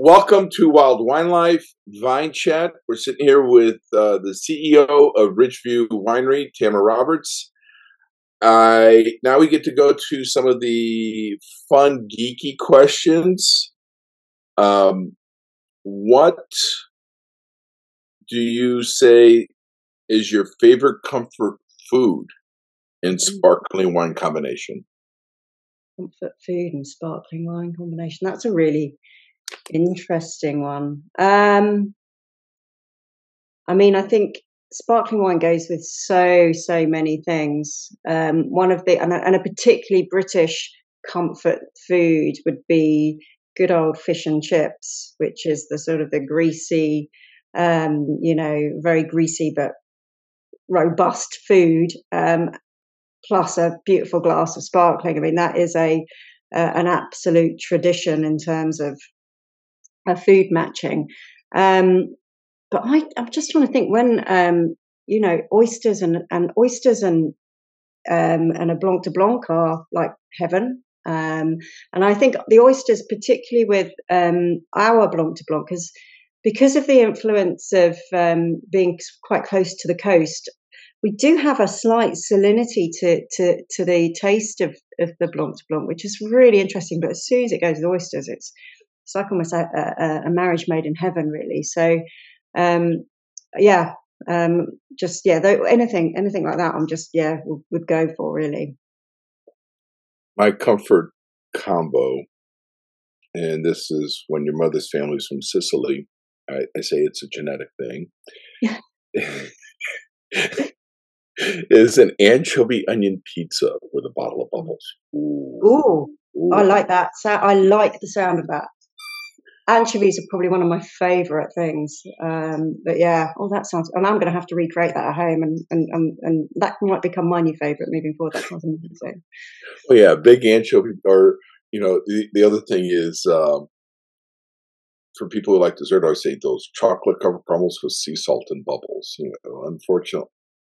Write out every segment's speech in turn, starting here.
Welcome to Wild Wine Life Vine Chat. We're sitting here with the CEO of Ridgeview Winery, Tamara Roberts. Now we get to go to some of the fun, geeky questions. What do you say is your favorite comfort food in sparkling wine combination? Comfort food and sparkling wine combination. That's a really interesting one. I mean, I think sparkling wine goes with so many things. One of the and a particularly British comfort food would be good old fish and chips, which is the sort of the greasy, very greasy but robust food, plus a beautiful glass of sparkling. I mean, that is an absolute tradition in terms of food matching. But I'm just trying to think when oysters and a blanc de blanc are like heaven. And I think the oysters, particularly with our blanc de blanc, because of the influence of being quite close to the coast, we do have a slight salinity to the taste of the blanc de blanc, which is really interesting. But as soon as it goes with oysters, it's like almost a marriage made in heaven, really. So, anything like that, I'm just would go for, really. My comfort combo, and this is when your mother's family is from Sicily. I say it's a genetic thing. Is an anchovy onion pizza with a bottle of bubbles. Ooh. I like that. I like the sound of that. Anchovies are probably one of my favourite things. But yeah, that sounds. And I'm going to have to recreate that at home, and that might become my new favourite moving forward. That sounds amazing. Well, yeah, big anchovy. Or the other thing is for people who like dessert, I would say those chocolate covered crumbles with sea salt and bubbles.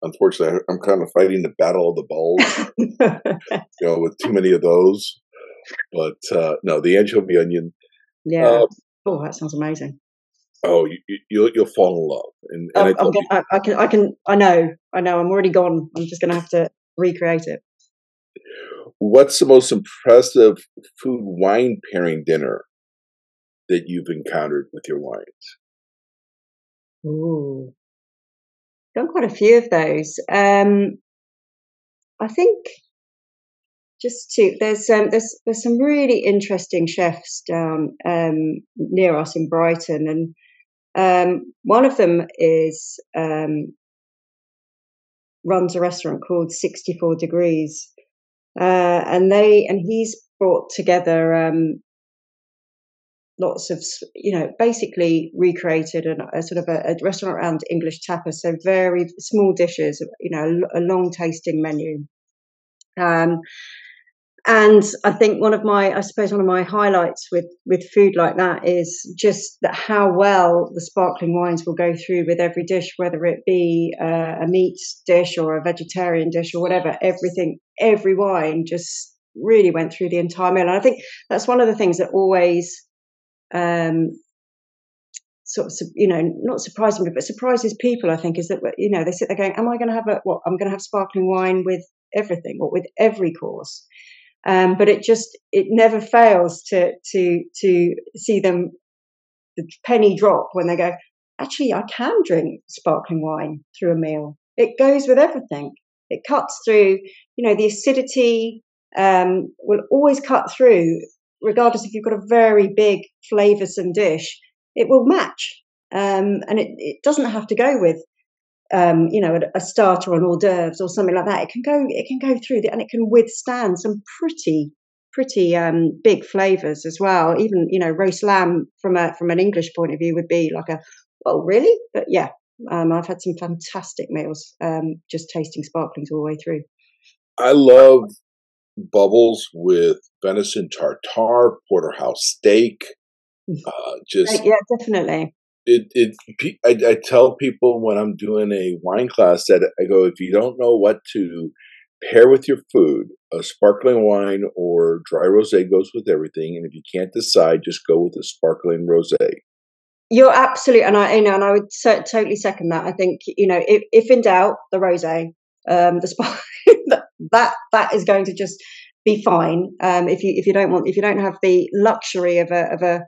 Unfortunately, I'm kind of fighting the battle of the bulge. With too many of those. But no, the anchovy onion. Yeah. That sounds amazing. Oh, you'll fall in love. I know. I'm already gone. I'm just going to have to recreate it. What's the most impressive food wine pairing dinner that you've encountered with your wines? Ooh, done quite a few of those. I think. There's some really interesting chefs down near us in Brighton, and one of them runs a restaurant called 64 Degrees, and he's brought together lots of basically recreated a sort of a restaurant around English tapas, so very small dishes, a long tasting menu. And I think one of my highlights with food like that is just that how well the sparkling wines will go through with every dish, whether it be a meat dish or a vegetarian dish or whatever. Every wine just really went through the entire meal. And I think that's one of the things that always not surprising me, but surprises people, I think, is that, they sit there going, am I going to have I'm going to have sparkling wine with everything or with every course. But it never fails to see them, the penny drop when they go, actually, I can drink sparkling wine through a meal. It goes with everything. It cuts through, the acidity will always cut through, regardless if you've got a very big flavoursome dish, it will match. And it doesn't have to go with a starter on hors d'oeuvres or something like that. It can go through and it can withstand some pretty big flavors as well. Even roast lamb from an English point of view would be like really? But yeah, I've had some fantastic meals just tasting sparklings all the way through. I love bubbles with venison tartare, porterhouse steak. Yeah, definitely. I tell people when I'm doing a wine class that I go, if you don't know what to pair with your food, a sparkling wine or dry rosé goes with everything. And if you can't decide, just go with a sparkling rosé. You're absolutely, and I would totally second that. I think if in doubt, the rosé, the spark, that is going to just be fine. If you don't have the luxury of a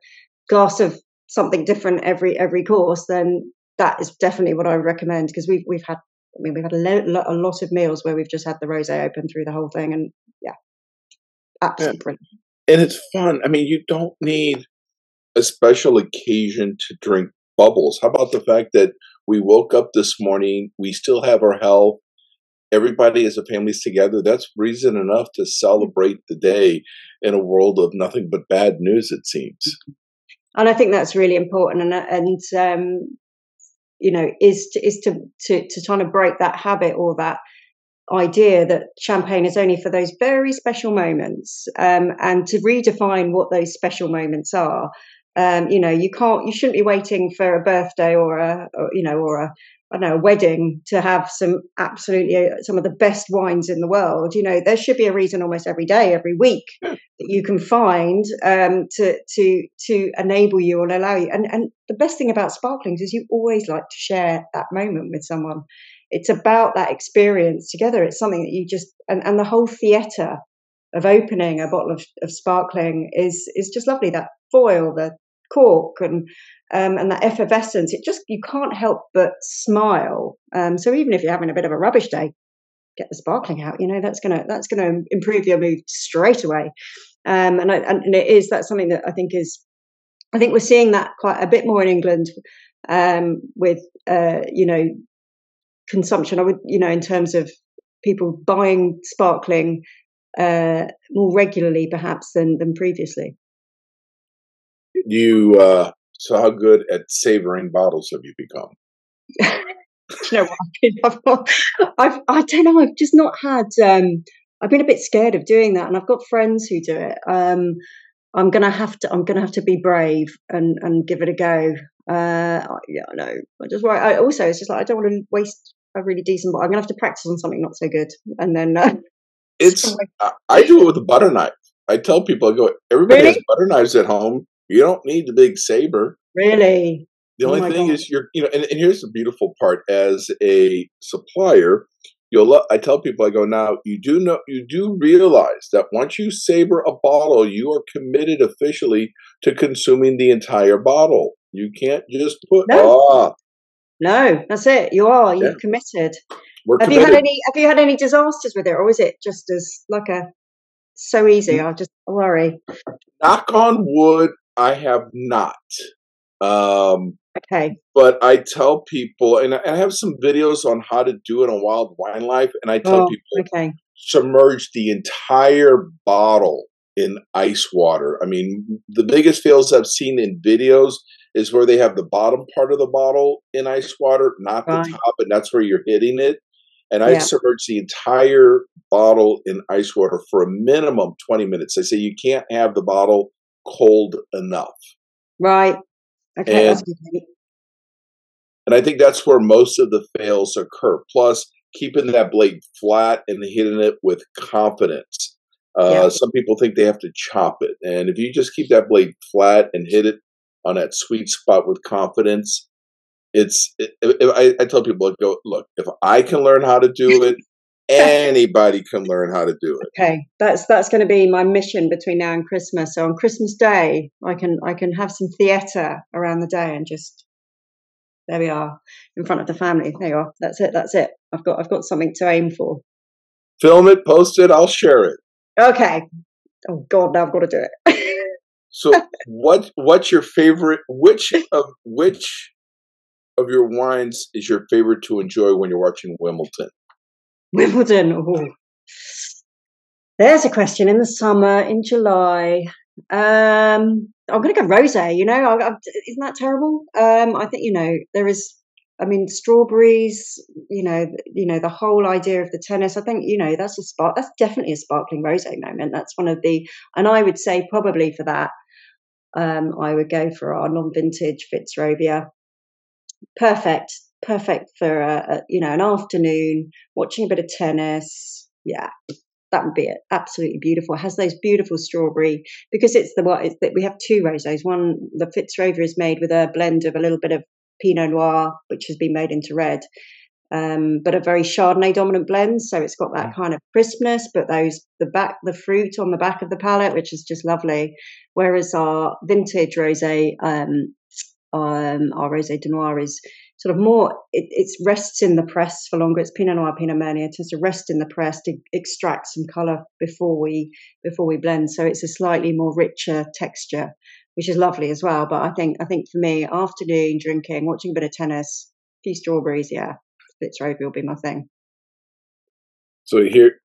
glass of something different every course, then that is definitely what I would recommend, because we've had a lot of meals where we've just had the rosé open through the whole thing, and yeah, absolutely brilliant. And it's fun. I mean, you don't need a special occasion to drink bubbles. How about the fact that we woke up this morning, we still have our health, everybody as a family's together? That's reason enough to celebrate the day in a world of nothing but bad news, it seems. And I think that's really important, and is to try to break that habit, or that idea that champagne is only for those very special moments, and to redefine what those special moments are. You shouldn't be waiting for a birthday or a wedding to have some of the best wines in the world. There should be a reason almost every day, every week, that you can find to enable you and allow you. And the best thing about sparklings is you always like to share that moment with someone. It's about that experience together. It's something that you just, and the whole theatre of opening a bottle of sparkling is just lovely. That foil, the cork, and that effervescence. You can't help but smile. So even if you're having a bit of a rubbish day, get the sparkling out. That's gonna improve your mood straight away. And that's something that I think we're seeing that quite a bit more in England, with consumption. I would, in terms of people buying sparkling more regularly perhaps than previously. So how good at savoring bottles have you become? I don't know. I've just not had. I've been a bit scared of doing that, and I've got friends who do it. I'm gonna have to be brave and give it a go. No. I also, it's just like, I don't want to waste a really decent bottle. I'm gonna have to practice on something not so good, and then I do it with a butter knife. I tell people, I go, everybody has butter knives at home. You don't need the big saber. Really? The only thing is and here's the beautiful part. As a supplier, I tell people, I go, now you do realize that once you saber a bottle, you are committed officially to consuming the entire bottle. You can't just put No, that's it. You've committed. Have you had any disasters with it, or is it just as so easy? I'll just worry. Knock on wood, I have not. Okay. But I tell people, and I have some videos on how to do it on Wild Wine Life, and I tell people, submerge the entire bottle in ice water. I mean, the biggest fails I've seen in videos is where they have the bottom part of the bottle in ice water, not the top, and that's where you're hitting it. And I submerge the entire bottle in ice water for a minimum 20 minutes. I say you can't have the bottle cold enough. Right. Okay. That's good. And I think that's where most of the fails occur. Plus, keeping that blade flat and hitting it with confidence. Some people think they have to chop it. And if you just keep that blade flat and hit it on that sweet spot with confidence, I tell people, look, if I can learn how to do it, anybody can learn how to do it. Okay, that's going to be my mission between now and Christmas. So on Christmas Day, I can have some theatre around the day, and just, there we are, in front of the family. There you are. That's it. I've got something to aim for. Film it, post it. I'll share it. Okay. Oh God, now I've got to do it. So what's your favorite? Which of your wines is your favorite to enjoy when you're watching Wimbledon? Wimbledon. Oh. There's a question. In the summer, in July. I'm going to go rosé. Isn't that terrible? I think there is. I mean, strawberries. The whole idea of the tennis. I think that's That's definitely a sparkling rosé moment. That's one of the. And I would say probably for that, I would go for our non-vintage Fitzrovia. perfect, perfect for an afternoon, watching a bit of tennis. Yeah, that would be it. Absolutely beautiful. It has those beautiful strawberry, because it's that we have two rosés. One, the Fitzrovia, is made with a blend of a little bit of Pinot Noir, which has been made into red, but a very Chardonnay dominant blend. So it's got that kind of crispness, but the fruit on the back of the palate, which is just lovely. Whereas our vintage rosé, our Rosé de Noir, is sort of more, it rests in the press for longer. It's Pinot Noir, Pinot Meunier. It has to rest in the press to extract some colour before we blend. So it's a slightly more richer texture, which is lovely as well. But I think for me, afternoon drinking, watching a bit of tennis, a few strawberries, yeah, Fitzrovia will be my thing. So here,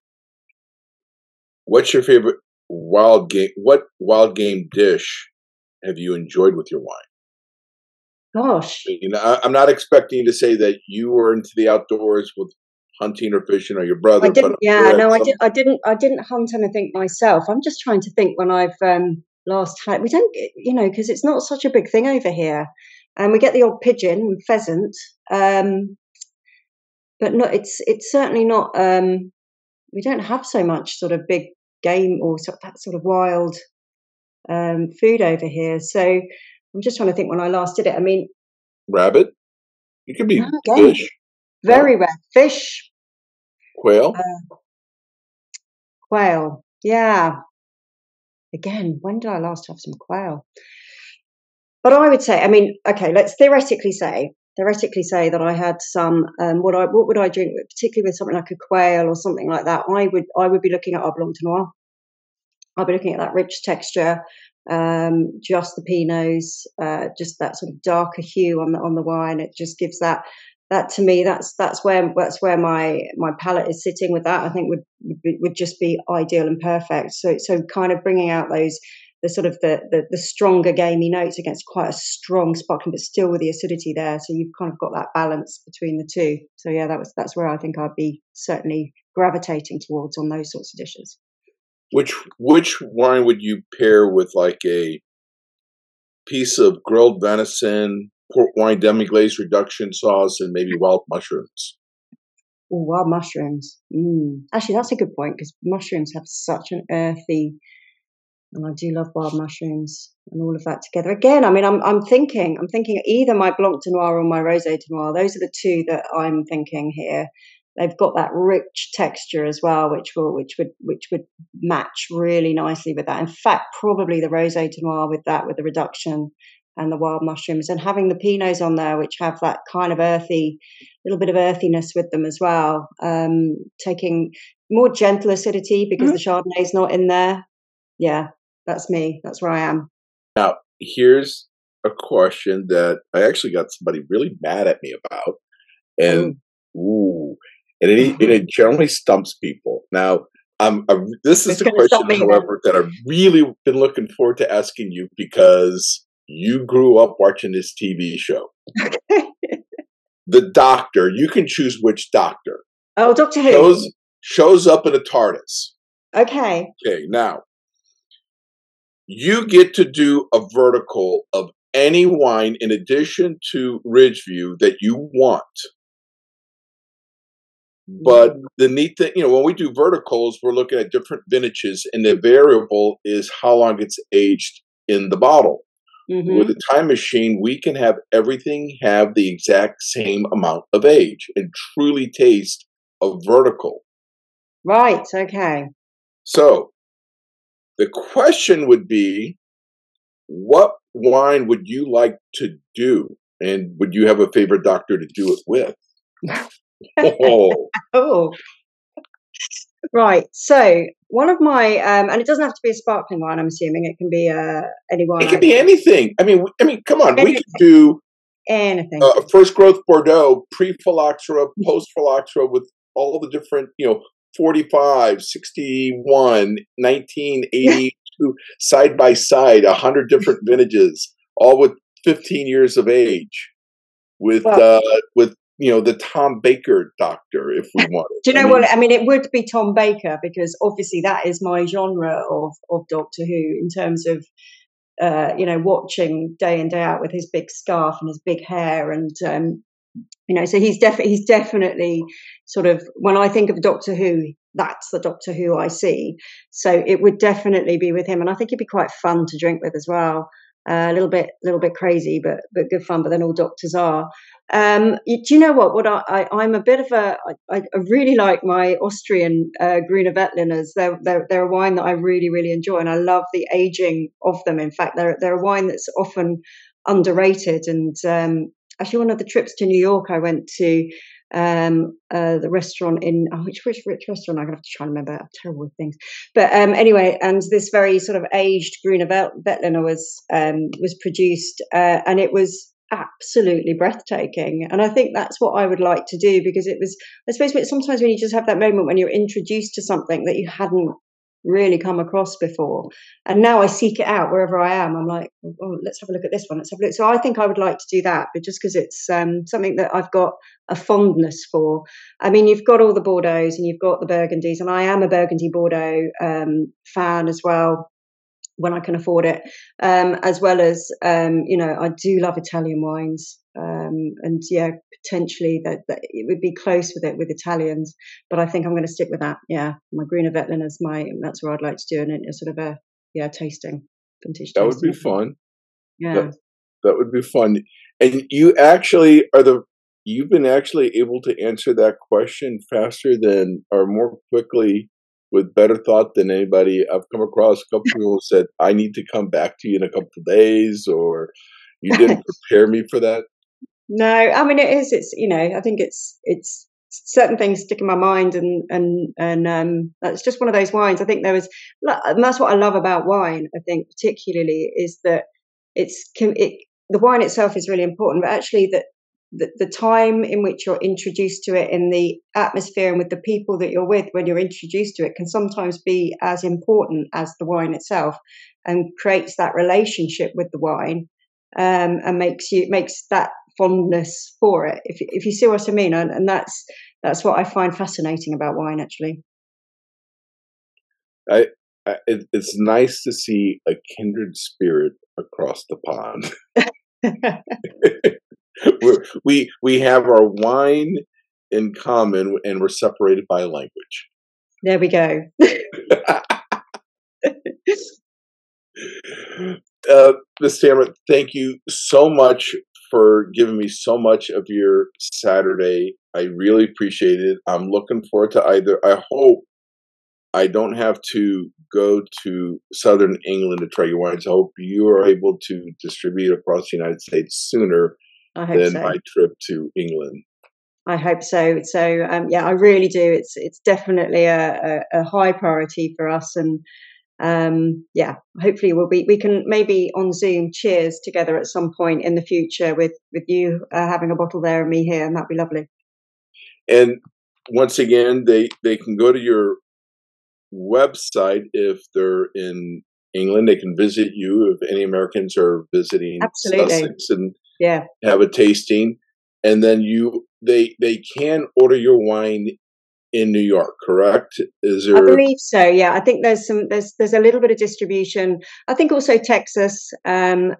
what's your favorite wild game? What wild game dish have you enjoyed with your wine? Gosh, I'm not expecting you to say that you were into the outdoors with hunting or fishing, or your brother. I didn't. I didn't hunt anything myself. I'm just trying to think when I've last had. We don't, because it's not such a big thing over here, and we get the odd pigeon and pheasant, but no, it's certainly not. We don't have so much sort of big game or that sort of wild food over here. So I'm just trying to think when I last did it. I mean, rabbit. It could be fish. Very rare. Fish. Quail. Quail. Yeah. Again, when did I last have some quail? But I would say, I mean, okay, let's theoretically say that I had some. What would I drink, particularly with something like a quail or something like that? I would be looking at our Blanc de Noir. I'll be looking at that rich texture, just the Pinots, just that sort of darker hue on the wine. It just gives that to me. That's where my palate is sitting with that. I think would just be ideal and perfect. So kind of bringing out the sort of the stronger gamey notes against quite a strong sparkling, but still with the acidity there. So you've kind of got that balance between the two. So yeah, that's where I think I'd be certainly gravitating towards on those sorts of dishes. Which wine would you pair with, like a piece of grilled venison, port wine demi-glace reduction sauce, and maybe wild mushrooms? Oh, wild mushrooms. Actually, that's a good point, because mushrooms have such an earthy, and I do love wild mushrooms and all of that together. Again, I mean, I'm thinking either my Blanc de Noir or my Rosé de Noir. Those are the two that I'm thinking here. They've got that rich texture as well, which would match really nicely with that. In fact, probably the Rosé de Noir with the reduction and the wild mushrooms, and having the Pinots on there, which have that kind of little bit of earthiness with them as well. Taking more gentle acidity because the Chardonnay's not in there. Yeah, that's me. That's where I am. Now, here's a question that I actually got somebody really mad at me about, and it generally stumps people. Now, this is the question, however, that I've really been looking forward to asking you, because you grew up watching this TV show. The Doctor, you can choose which Doctor. Oh, Doctor Who. Shows up in a Tardis. Okay. Okay, now, you get to do a vertical of any wine in addition to Ridgeview that you want. But the neat thing, when we do verticals, we're looking at different vintages, and the variable is how long it's aged in the bottle. With a time machine, we can have everything have the exact same amount of age and truly taste a vertical. Right, okay. So the question would be, what wine would you like to do? And would you have a favorite doctor to do it with? Oh. Right. So one of my, and it doesn't have to be a sparkling wine, I'm assuming. It can be any wine. It can be anything. I mean, come on. Anything. We could do anything. First growth Bordeaux, pre-phylloxera, post-phylloxera, with all the different, 45, 61, 1982, side by side, 100 different vintages, all with 15 years of age, with the Tom Baker Doctor, if we wanted. Do you know what? I mean, it would be Tom Baker, because obviously that is my genre of Doctor Who in terms of watching day in day out with his big scarf and his big hair, and so he's definitely sort of, when I think of Doctor Who, that's the Doctor Who I see. So it would definitely be with him, and I think he'd be quite fun to drink with as well. A little bit crazy, but good fun. But then all doctors are. Do you know what? I'm a bit of I really like my Austrian Grüne Veltliners. They're a wine that I really really enjoy, and I love the aging of them. In fact, they're a wine that's often underrated. And actually, one of the trips to New York, I went to the restaurant in which restaurant? I'm gonna have to try and remember. I'm terrible with things, but anyway, and this very sort of aged Grüne Veltliner was produced, and it was absolutely breathtaking. And I think that's what I would like to do, because it was, I suppose, sometimes when you just have that moment when you're introduced to something that you hadn't really come across before, and now I seek it out wherever I am. I'm like, oh, let's have a look at this one, let's have a look. So I think I would like to do that, but just because it's something that I've got a fondness for. I mean, you've got all the Bordeauxs and you've got the Burgundies, and I am a Burgundy Bordeaux fan as well, when I can afford it, as well as I do love Italian wines, and yeah, potentially that it would be close with Italians, but I think I'm going to stick with that. Yeah, my Grüne Veltliner is that's where I'd like to do a sort of a tasting, vintage. That would be fun. Yeah, that would be fun. And you actually you've been actually able to answer that question faster than, or more quickly, with better thought than anybody I've come across. A couple people said, I need to come back to you in a couple of days, or you didn't prepare me for that. No, I mean, it's I think it's certain things stick in my mind, and it's just one of those wines. I think and that's what I love about wine. I think particularly is that the wine itself is really important, but actually the time in which you're introduced to it, in the atmosphere and with the people that you're with when you're introduced to it, can sometimes be as important as the wine itself, and creates that relationship with the wine, and makes that fondness for it, if you see what I mean. And that's what I find fascinating about wine, actually. It's nice to see a kindred spirit across the pond. we have our wine in common, and we're separated by language. There we go. Ms. Tamara, thank you so much for giving me so much of your Saturday. I really appreciate it. I'm looking forward to I hope I don't have to go to Southern England to try your wines. I hope you are able to distribute across the United States sooner than my trip to England. I hope so. So yeah, I really do. It's definitely a high priority for us, and yeah, hopefully we can maybe on Zoom cheers together at some point in the future, with you having a bottle there and me here, and that'd be lovely. And once again, they can go to your website if they're in England. They can visit you if any Americans are visiting Sussex, and have a tasting. And then they can order your wine in New York, correct? Is there? I believe so. Yeah, I think there's a little bit of distribution. I think also Texas, and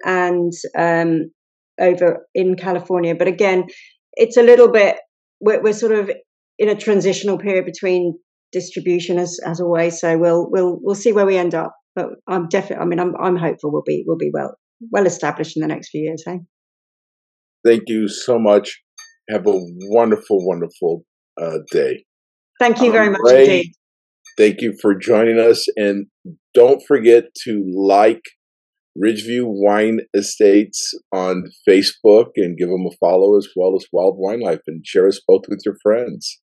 over in California. But again, it's a little bit. We're sort of in a transitional period between distribution, as always. So we'll see where we end up. But I'm definitely. I mean, I'm hopeful we'll be well established in the next few years. Hey. Thank you so much. Have a wonderful, wonderful day. Thank you very much indeed. Thank you for joining us. And don't forget to like Ridgeview Wine Estates on Facebook, and give them a follow, as well as Wild Wine Life, and share us both with your friends.